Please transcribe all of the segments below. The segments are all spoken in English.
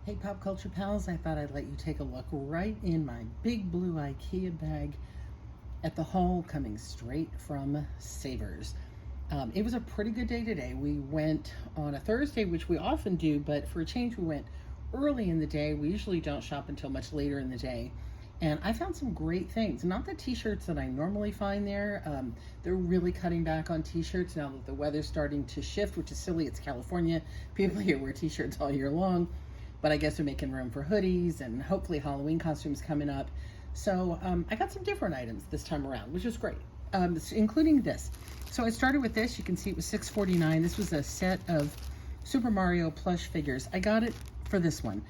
Hey Pop Culture Pals, I thought I'd let you take a look right in my big blue IKEA bag at the haul coming straight from Savers. It was a pretty good day today. We went on a Thursday, which we often do, but for a change we went early in the day. We usually don't shop until much later in the day. And I found some great things. Not the t-shirts that I normally find there. They're really cutting back on t-shirts now that the weather's starting to shift, which is silly. It's California. People here wear t-shirts all year long. But I guess they're making room for hoodies and hopefully Halloween costumes coming up. So I got some different items this time around, which is great, including this. So I started with this. You can see it was $6.49. This was a set of Super Mario plush figures. I got it for this one.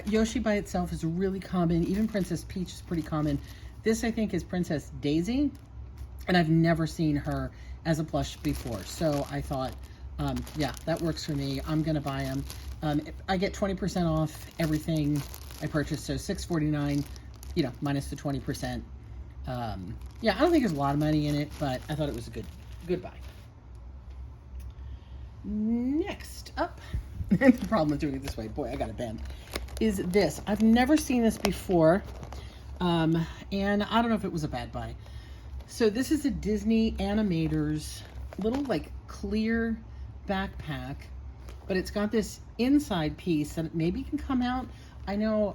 Yoshi by itself is really common. Even Princess Peach is pretty common. This, I think, is Princess Daisy, and I've never seen her as a plush before. So I thought, yeah, that works for me. I'm going to buy them. I get 20% off everything I purchase, so $6.49, you know, minus the 20%. Yeah, I don't think there's a lot of money in it, but I thought it was a good buy. Next up, the problem with doing it this way, boy, I got a bend, is this. I've never seen this before, and I don't know if it was a bad buy. So this is a Disney Animators little, like, clear backpack, but it's got this inside piece that maybe can come out. I know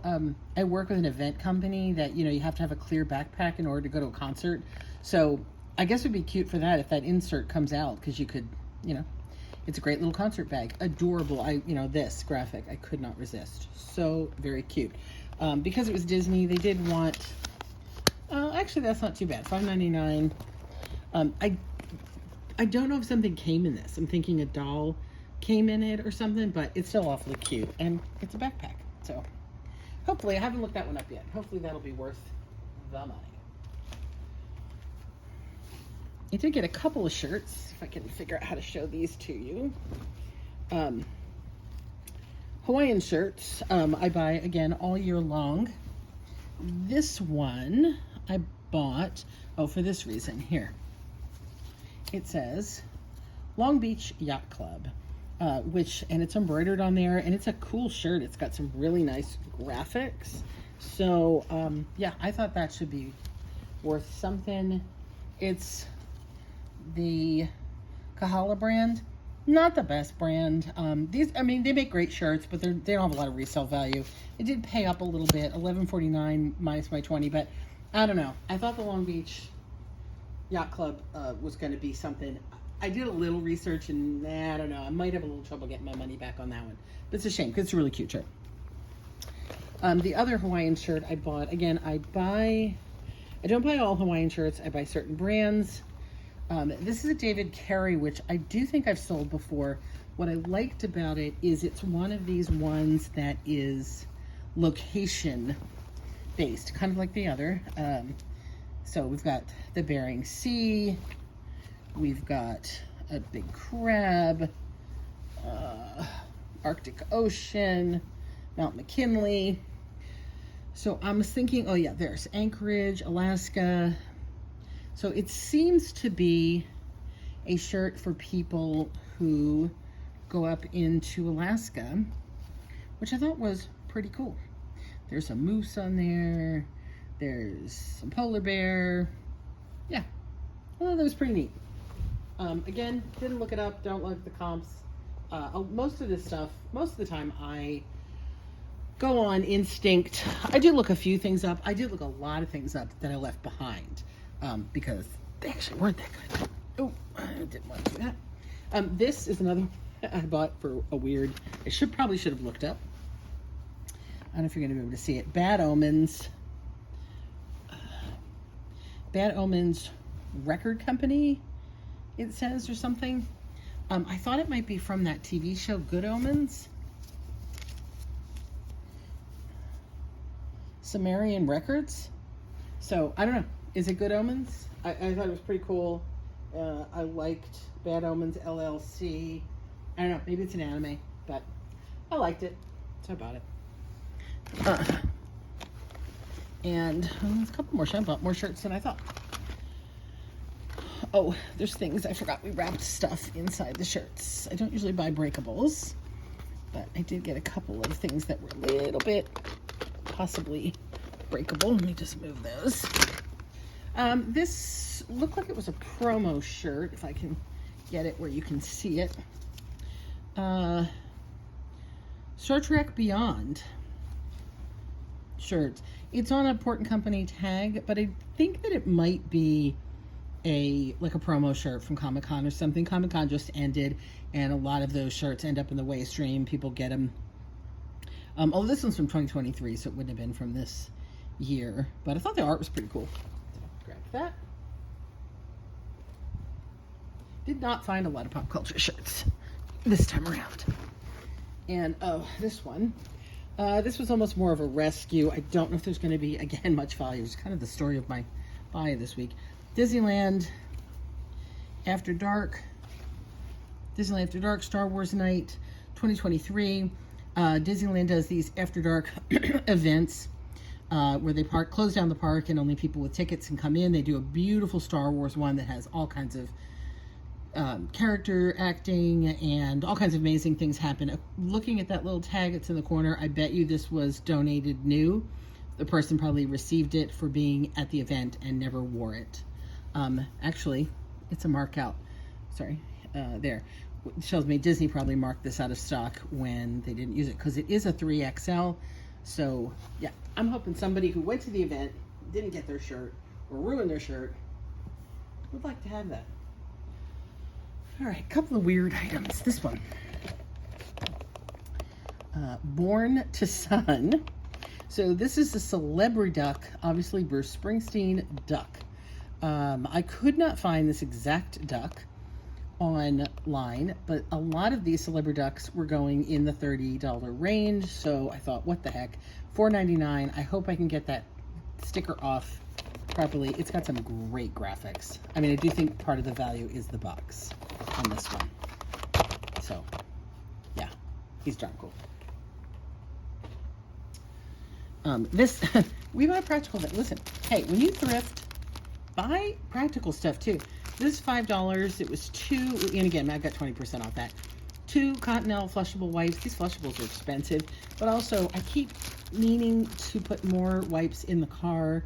I work with an event company that, you know, you have to have a clear backpack in order to go to a concert. So I guess it'd be cute for that if that insert comes out, because you could, you know, it's a great little concert bag. Adorable. This graphic, I could not resist. So very cute. Because it was Disney, they did want, actually that's not too bad, $5.99. I don't know if something came in this. I'm thinking a doll came in it or something, but it's still awfully cute, and it's a backpack. So hopefully, I haven't looked that one up yet. Hopefully that'll be worth the money. I did get a couple of shirts, if I can figure out how to show these to you. Hawaiian shirts, I buy, again, all year long. This one I bought, for this reason, here. It says Long Beach Yacht Club, and it's embroidered on there, and it's a cool shirt. It's got some really nice graphics. So, yeah, I thought that should be worth something. It's the Kahala brand. Not the best brand. They make great shirts, but they don't have a lot of resale value. It did pay up a little bit, $11.49 minus my 20, but I don't know. I thought the Long Beach Yacht Club was going to be something. I did a little research, and I don't know. I might have a little trouble getting my money back on that one. But it's a shame, because it's a really cute shirt. The other Hawaiian shirt I bought, again, I don't buy all Hawaiian shirts. I buy certain brands. This is a David Carey, which I do think I've sold before. What I liked about it is it's one of these ones that is location-based, kind of like the other. So we've got the Bering Sea, we've got a big crab, Arctic Ocean, Mount McKinley. So I was thinking, oh yeah, there's Anchorage, Alaska. So it seems to be a shirt for people who go up into Alaska, which I thought was pretty cool. There's a moose on there. There's some polar bear. Yeah, I thought that was pretty neat. Again, didn't look it up. Don't look at the comps. Most of this stuff, most of the time I go on instinct. I did look a few things up. I did look a lot of things up that I left behind because they actually weren't that good. Oh, I didn't want to do that. This is another I bought for a weird, probably should have looked up. I don't know if you're going to be able to see it. Bad Omens Record Company, it says, or something. I thought it might be from that TV show Good Omens. Sumerian Records. So, I don't know. Is it Good Omens? I thought it was pretty cool. I liked Bad Omens LLC. I don't know. Maybe it's an anime, but I liked it. So I bought it. And there's a couple more. I bought more shirts than I thought. Oh, there's things I forgot. We wrapped stuff inside the shirts. I don't usually buy breakables. But I did get a couple of things that were a little bit possibly breakable. Let me just move those. This looked like it was a promo shirt, if I can get it where you can see it. Star Trek Beyond shirt. It's on a Port & Company tag, but I think that it might be like a promo shirt from Comic-Con or something. Comic-Con just ended, and a lot of those shirts end up in the waste stream. People get them. Although this one's from 2023, so it wouldn't have been from this year. But I thought the art was pretty cool. So grab that. Did not find a lot of pop culture shirts this time around. And oh, this one. This was almost more of a rescue. I don't know if there's going to be, again, much value. It's kind of the story of my buy this week. Disneyland After Dark. Disneyland After Dark, Star Wars Night 2023. Disneyland does these After Dark events where they close down the park and only people with tickets can come in. They do a beautiful Star Wars one that has all kinds of character acting and all kinds of amazing things happen. Looking at that little tag that's in the corner, I bet you this was donated new. The person probably received it for being at the event and never wore it. Actually, it's a mark out. Sorry, there. It shows me Disney probably marked this out of stock when they didn't use it because it is a 3XL. So yeah, I'm hoping somebody who went to the event, didn't get their shirt or ruined their shirt, would like to have that. All right, a couple of weird items. This one, Born to Sun. So this is a celebrity duck, obviously Bruce Springsteen duck. I could not find this exact duck online, but a lot of these celebrity ducks were going in the $30 range. So I thought, what the heck, $4.99. I hope I can get that sticker off properly. It's got some great graphics. I mean, I do think part of the value is the box on this one. So yeah, he's darn cool. This we buy practical. Listen, hey, when you thrift, buy practical stuff too. This is $5. It was $2, and again, I got 20% off that. 2 Cottonelle flushable wipes. These flushables are expensive, but also I keep meaning to put more wipes in the car.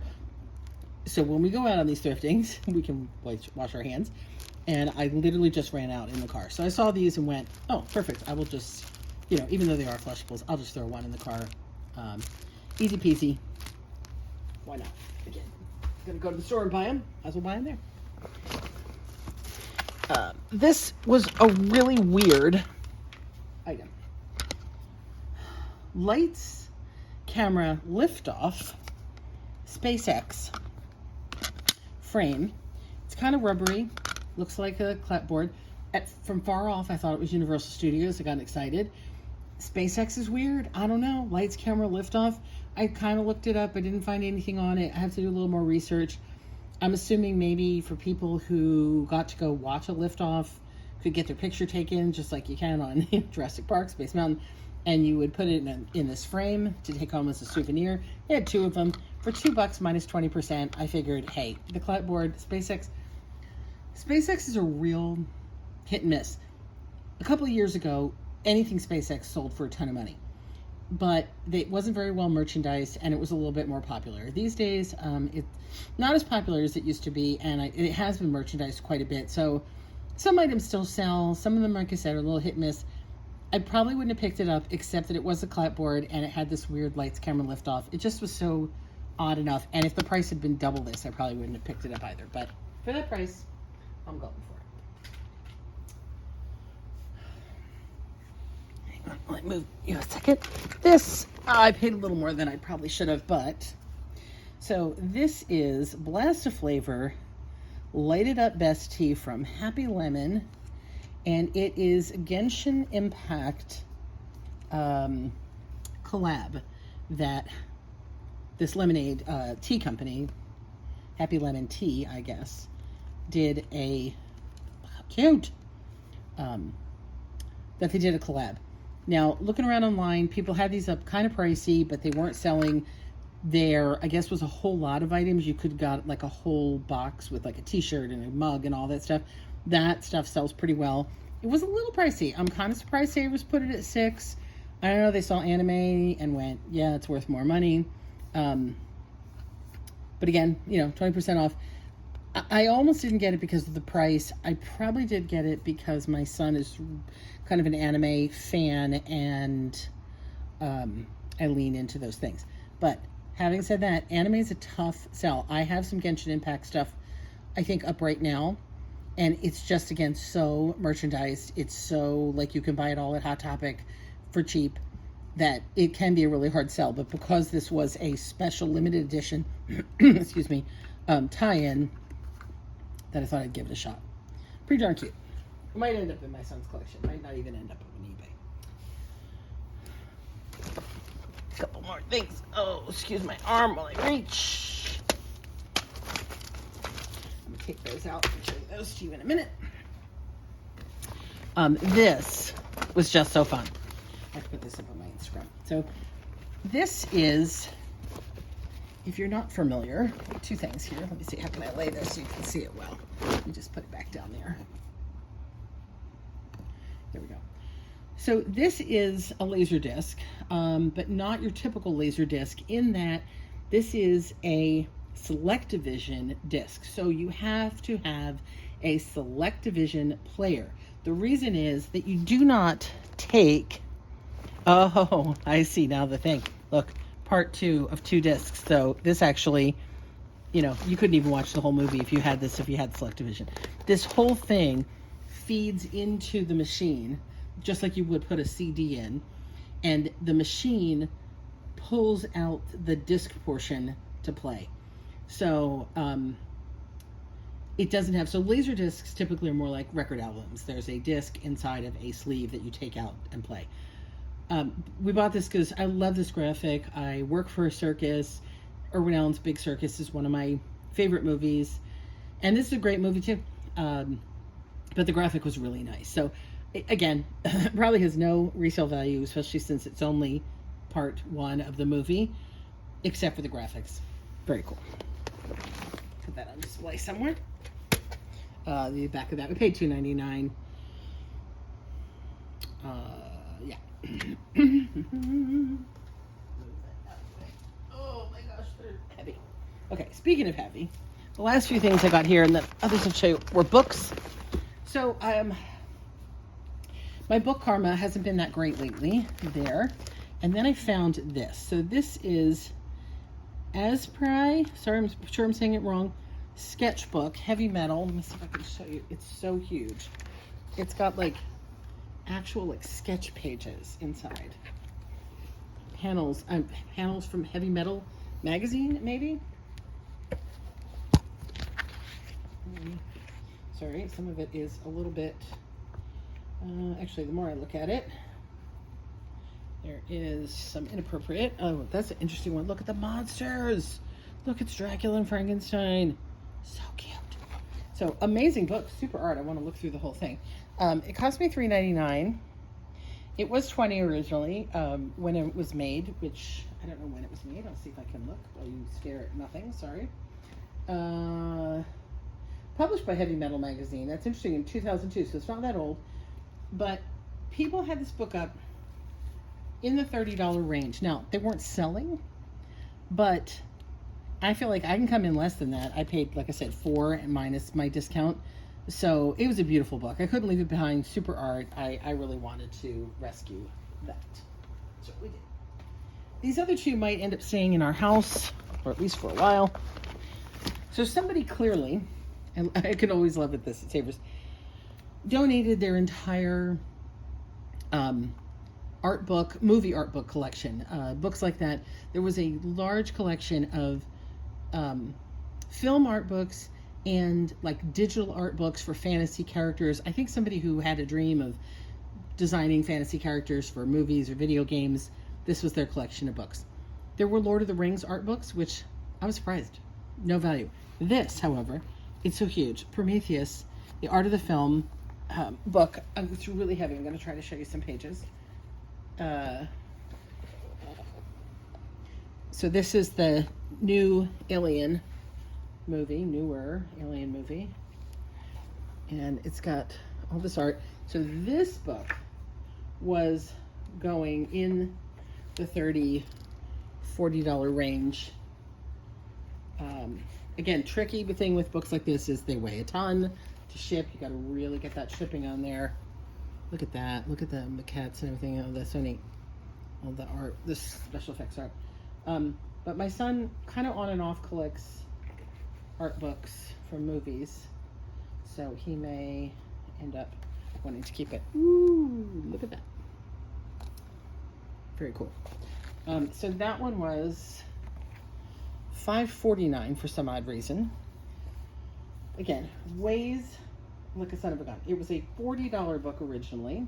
So when we go out on these thriftings, we can wash our hands. And I literally just ran out in the car. So I saw these and went, oh, perfect. I will just, even though they are flushables, I'll just throw one in the car. Easy peasy. Why not? Again, gonna go to the store and buy them. Might as well buy them there. This was a really weird item. Lights, camera, liftoff, SpaceX frame. It's kind of rubbery. Looks like a clapboard. From far off, I thought it was Universal Studios. I got excited. SpaceX is weird. I don't know. Lights, camera, liftoff. I kind of looked it up. I didn't find anything on it. I have to do a little more research. I'm assuming maybe for people who got to go watch a liftoff, could get their picture taken just like you can on Jurassic Park, Space Mountain, and you would put it in this frame to take home as a souvenir. They had 2 of them for $2 minus 20%. I figured, hey, the clapboard, SpaceX is a real hit and miss. A couple of years ago, anything SpaceX sold for a ton of money, but it wasn't very well merchandised, and it was a little bit more popular. These days, it's not as popular as it used to be, and it has been merchandised quite a bit. So some items still sell. Some of them, like I said, are a little hit and miss. I probably wouldn't have picked it up, except that it was a clapboard, and it had this weird lights, camera, liftoff. It just was so odd enough, and if the price had been double this, I probably wouldn't have picked it up either. But for that price, I'm going for it. Let me move you a second. This, I paid a little more than I probably should have, but so this is Blast of Flavor Lighted Up Best Tea from Happy Lemon, and it is Genshin Impact collab that this lemonade tea company, Happy Lemon Tea, I guess, did a cute that they did a collab. Now, looking around online, people had these up kind of pricey, but they weren't selling. There, I guess, was a whole lot of items. You could got like a whole box with like a t-shirt and a mug and all that stuff. That stuff sells pretty well. It was a little pricey. I'm kind of surprised Savers put it at $6. I don't know, they saw anime and went, yeah, it's worth more money. But again, 20% off. I almost didn't get it because of the price. I probably did get it because my son is kind of an anime fan, and I lean into those things. But having said that, anime is a tough sell. I have some Genshin Impact stuff, I think, up right now. And it's just, again, so merchandised. It's so, like, you can buy it all at Hot Topic for cheap, that it can be a really hard sell. But because this was a special limited edition, excuse me, tie-in, that I thought I'd give it a shot. Pretty darn cute. It might end up in my son's collection. Might not even end up on eBay. A couple more things. Oh, excuse my arm while I reach. I'm gonna take those out and show those to you in a minute. This was just so fun. I have to put this up on my Instagram. So this is, if you're not familiar, two things here. Let me see, how can I lay this so you can see it well? Let me just put it back down there. There we go. So this is a laser disc, but not your typical laser disc, in that this is a SelectVision disc. So you have to have a SelectVision player. The reason is that you do not take, oh, I see now the thing. Look, part 2 of 2 discs. So this actually, you couldn't even watch the whole movie if you had this, if you had SelectVision. This whole thing feeds into the machine, just like you would put a CD in, and the machine pulls out the disc portion to play. So it doesn't have, so laser discs typically are more like record albums. There's a disc inside of a sleeve that you take out and play. We bought this because I love this graphic. I work for a circus. Irwin Allen's Big Circus is one of my favorite movies. And this is a great movie too. But the graphic was really nice. So again, probably has no resale value, especially since it's only part 1 of the movie, except for the graphics. Very cool. Put that on display somewhere. The back of that, we paid $2.99. Yeah. Oh my gosh, they're heavy. Okay, speaking of heavy, the last few things I got here, and the others I'll show you, were books. So my book karma hasn't been that great lately. There. And then I found this. So this is Asprey, sorry, I'm sure I'm saying it wrong, sketchbook, heavy metal. Let me see if I can show you. It's so huge. It's got like actual like sketch pages inside. Panels from Heavy Metal magazine, maybe. Sorry, some of it is a little bit, actually the more I look at it, there is some inappropriate, oh, that's an interesting one. Look at the monsters. Look, it's Dracula and Frankenstein. So cute. So amazing book, super art. I want to look through the whole thing. It cost me $3.99. It was $20 originally when it was made, which I don't know when it was made. I'll see if I can look while you stare at nothing. Sorry. Published by Heavy Metal magazine. That's interesting, in 2002, so it's not that old. But people had this book up in the $30 range. Now, they weren't selling, but I feel like I can come in less than that. I paid, like I said, $4 minus my discount. So it was a beautiful book. I couldn't leave it behind. Super art. I really wanted to rescue that. So we did. These other two might end up staying in our house, or at least for a while. So somebody clearly, and I can always love it this at Savers, donated their entire movie art book collection. Books like that. There was a large collection of film art books and like digital art books for fantasy characters. I think somebody who had a dream of designing fantasy characters for movies or video games, this was their collection of books. There were Lord of the Rings art books, which I was surprised. No value. This, however, it's so huge. Prometheus, the art of the film book. It's really heavy. I'm going to try to show you some pages. So this is the new Alien movie, newer Alien movie. And it's got all this art. So this book was going in the $30–40 range. Again, tricky thing with books like this is they weigh a ton to ship. You got to really get that shipping on there. Look at that. Look at the maquettes and everything. Oh, that's so neat. All the art, this special effects art. But my son kind of on and off collects art books from movies, so he may end up wanting to keep it. Ooh, look at that. Very cool. So that one was $5.49 for some odd reason. Again, weighs like a son of a gun. It was a $40 book originally,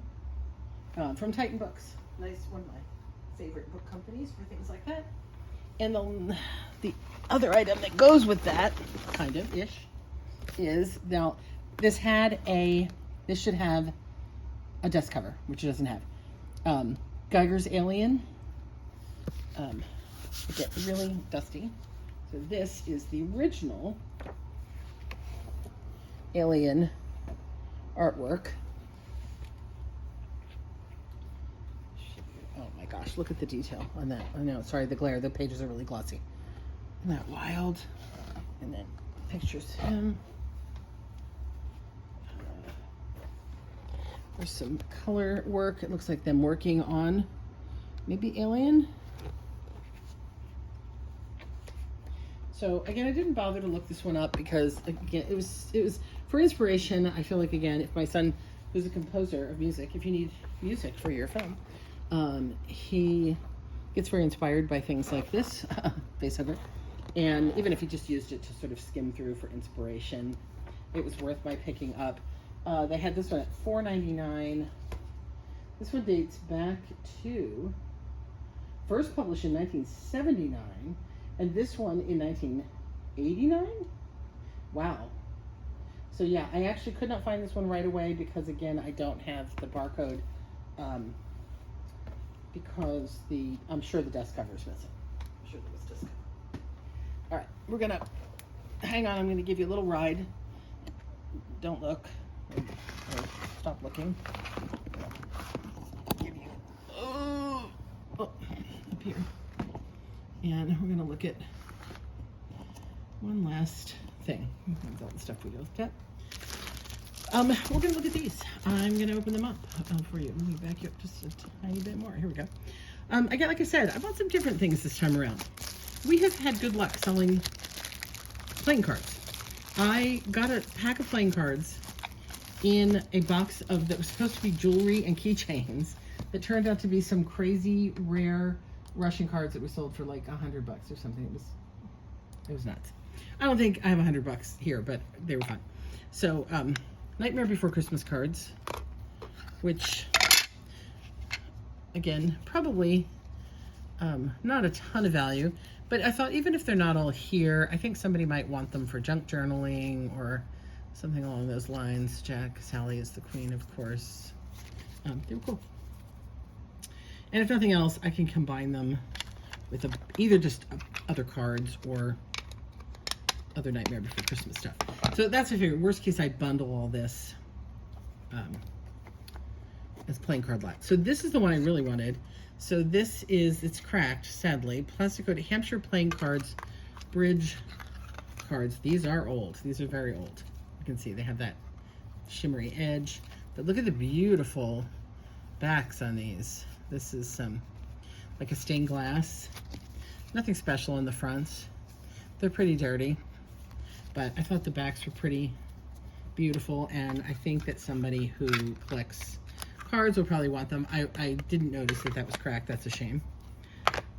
from Titan Books. Nice, one of my favorite book companies for things like that. And the other item that goes with that, kind of ish, is now this should have a dust cover, which it doesn't have. Geiger's Alien. It gets really dusty. So this is the original Alien artwork. Oh my gosh, look at the detail on that. I know, sorry, the glare, the pages are really glossy. Isn't that wild? And then pictures him. There's some color work. It looks like them working on maybe Alien. So again, I didn't bother to look this one up because again, it was for inspiration. I feel like, again, if my son, who's a composer of music, if you need music for your film, he gets very inspired by things like this, facehugger. And even if he just used it to sort of skim through for inspiration, it was worth my picking up. They had this one at $4.99. This one dates back to, first published in 1979, and this one in 1989? Wow. So yeah, I actually could not find this one right away because, again, I don't have the barcode, because I'm sure the dust cover is missing. I'm sure there was dust cover. All right, we're gonna, hang on, I'm gonna give you a little ride. Don't look, or stop looking. Give you, up here. And we're gonna look at one last thing. All the stuff we looked at. We're gonna look at these. I'm gonna open them up for you. Let me back you up just a tiny bit more. Here we go. Again, like I said, I bought some different things this time around. We have had good luck selling playing cards. I got a pack of playing cards in a box that was supposed to be jewelry and keychains that turned out to be some crazy rare Russian cards that we sold for like $100 or something. It was nuts. I don't think I have $100 here, but they were fun. So, Nightmare Before Christmas cards, which, again, probably not a ton of value, but I thought even if they're not all here, I think somebody might want them for junk journaling or something along those lines. Jack, Sally is the queen, of course. They were cool. And if nothing else, I can combine them with either just other cards or other Nightmare Before Christmas stuff. So that's my figure. Worst case, I'd bundle all this as playing card lot. So this is the one I really wanted. So this is, it's cracked, sadly. Plastic coated Hampshire playing cards, bridge cards. These are old. These are very old. You can see they have that shimmery edge. But look at the beautiful backs on these. This is like a stained glass. Nothing special in the fronts. They're pretty dirty, but I thought the backs were pretty beautiful, and I think that somebody who collects cards will probably want them. I didn't notice that was cracked. That's a shame.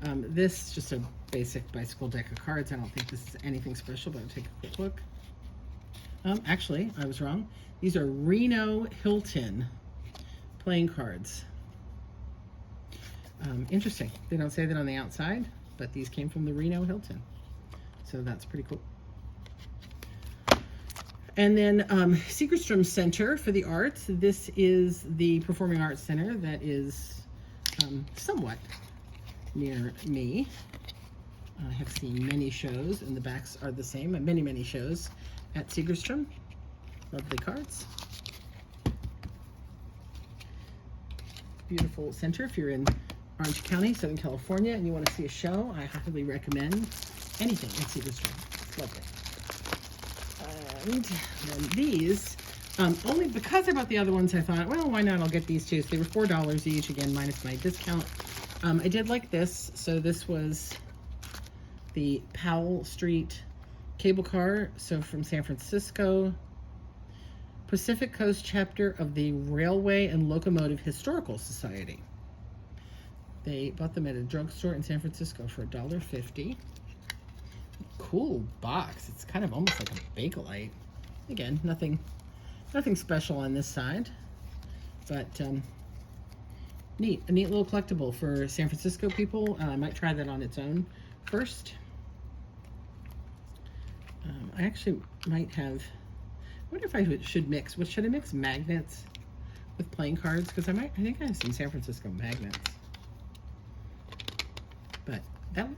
This is just a basic bicycle deck of cards. I don't think this is anything special, but I'll take a quick look. Actually, I was wrong. These are Reno Hilton playing cards. Interesting. They don't say that on the outside, but these came from the Reno Hilton. So that's pretty cool. And then Segerstrom Center for the Arts. This is the Performing Arts Center that is somewhat near me. I have seen many shows, and the backs are the same. Many, many shows at Segerstrom. Lovely cards. beautiful center. If you're in Orange County, Southern California, and you want to see a show, I highly recommend anything in Cedar Stream. It's lovely. And then these, only because I bought the other ones, I thought, well, why not? I'll get these two. So they were $4 each, again, minus my discount. I did like this. So this was the Powell Street cable car. So from San Francisco, Pacific Coast chapter of the Railway and Locomotive Historical Society. They bought them at a drugstore in San Francisco for $1.50. Cool box. It's kind of almost like a Bakelite. Again, nothing special on this side, but neat. A neat little collectible for San Francisco people. I might try that on its own first. I actually might have. I wonder if I should mix. What should I mix? Magnets with playing cards, because I think I have some San Francisco magnets. But that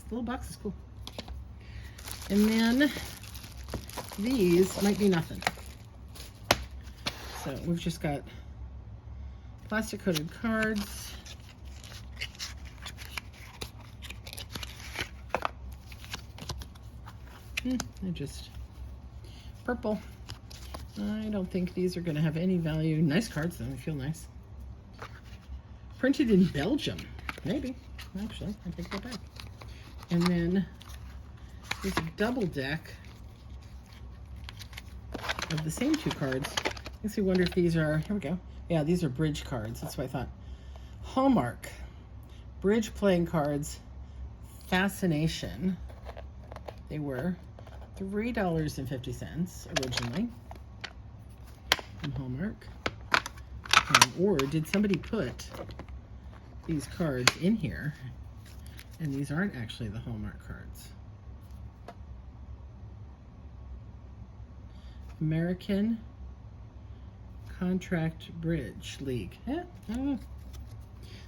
little box is cool. And then these might be nothing. So we've just got plastic coated cards. They're just purple. I don't think these are going to have any value. Nice cards though, they feel nice. Printed in Belgium, maybe. Actually, I take that back. And then there's a double deck of the same two cards. Makes me wonder if these are, here we go. Yeah, these are bridge cards. That's what I thought. Hallmark. Bridge playing cards. Fascination. They were $3.50 originally from Hallmark. Or did somebody put these cards in here and these aren't actually the Hallmark cards? American Contract Bridge League. Yeah, I don't know.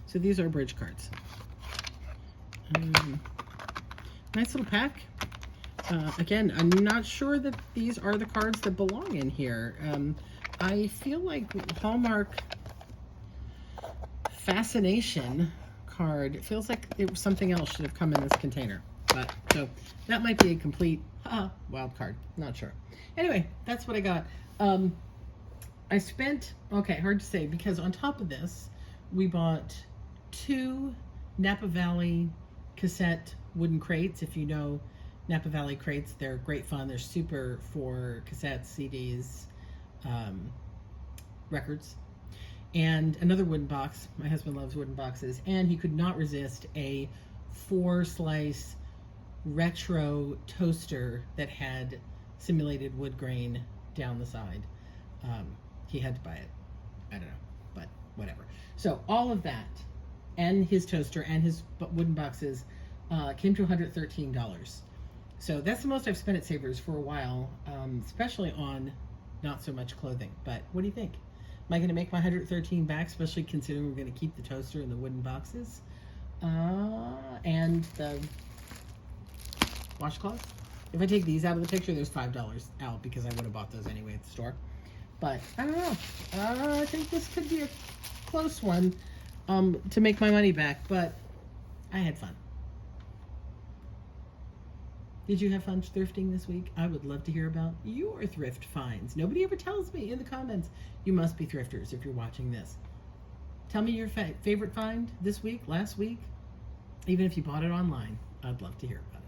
So these are bridge cards. Nice little pack. Again, I'm not sure that these are the cards that belong in here. I feel like Hallmark Fascination card, it feels like it was something else should have come in this container. But so that might be a complete wild card. Not sure. Anyway, that's what I got. I spent, okay, hard to say, because on top of this, we bought 2 Napa Valley cassette wooden crates. If you know Napa Valley crates, they're great fun. They're super for cassettes, CDs, records. And another wooden box. My husband loves wooden boxes. And he could not resist a 4-slice retro toaster that had simulated wood grain down the side. He had to buy it. I don't know, but whatever. So all of that and his toaster and his wooden boxes came to $113. So that's the most I've spent at Savers for a while, especially on not so much clothing. But what do you think? Am I going to make my $113 back, especially considering we're going to keep the toaster and the wooden boxes and the washcloths? If I take these out of the picture, there's $5 out because I would have bought those anyway at the store. But I don't know. I think this could be a close one to make my money back, but I had fun. Did you have fun thrifting this week? I would love to hear about your thrift finds. Nobody ever tells me in the comments. You must be thrifters if you're watching this. Tell me your favorite find this week, last week, even if you bought it online. I'd love to hear about it.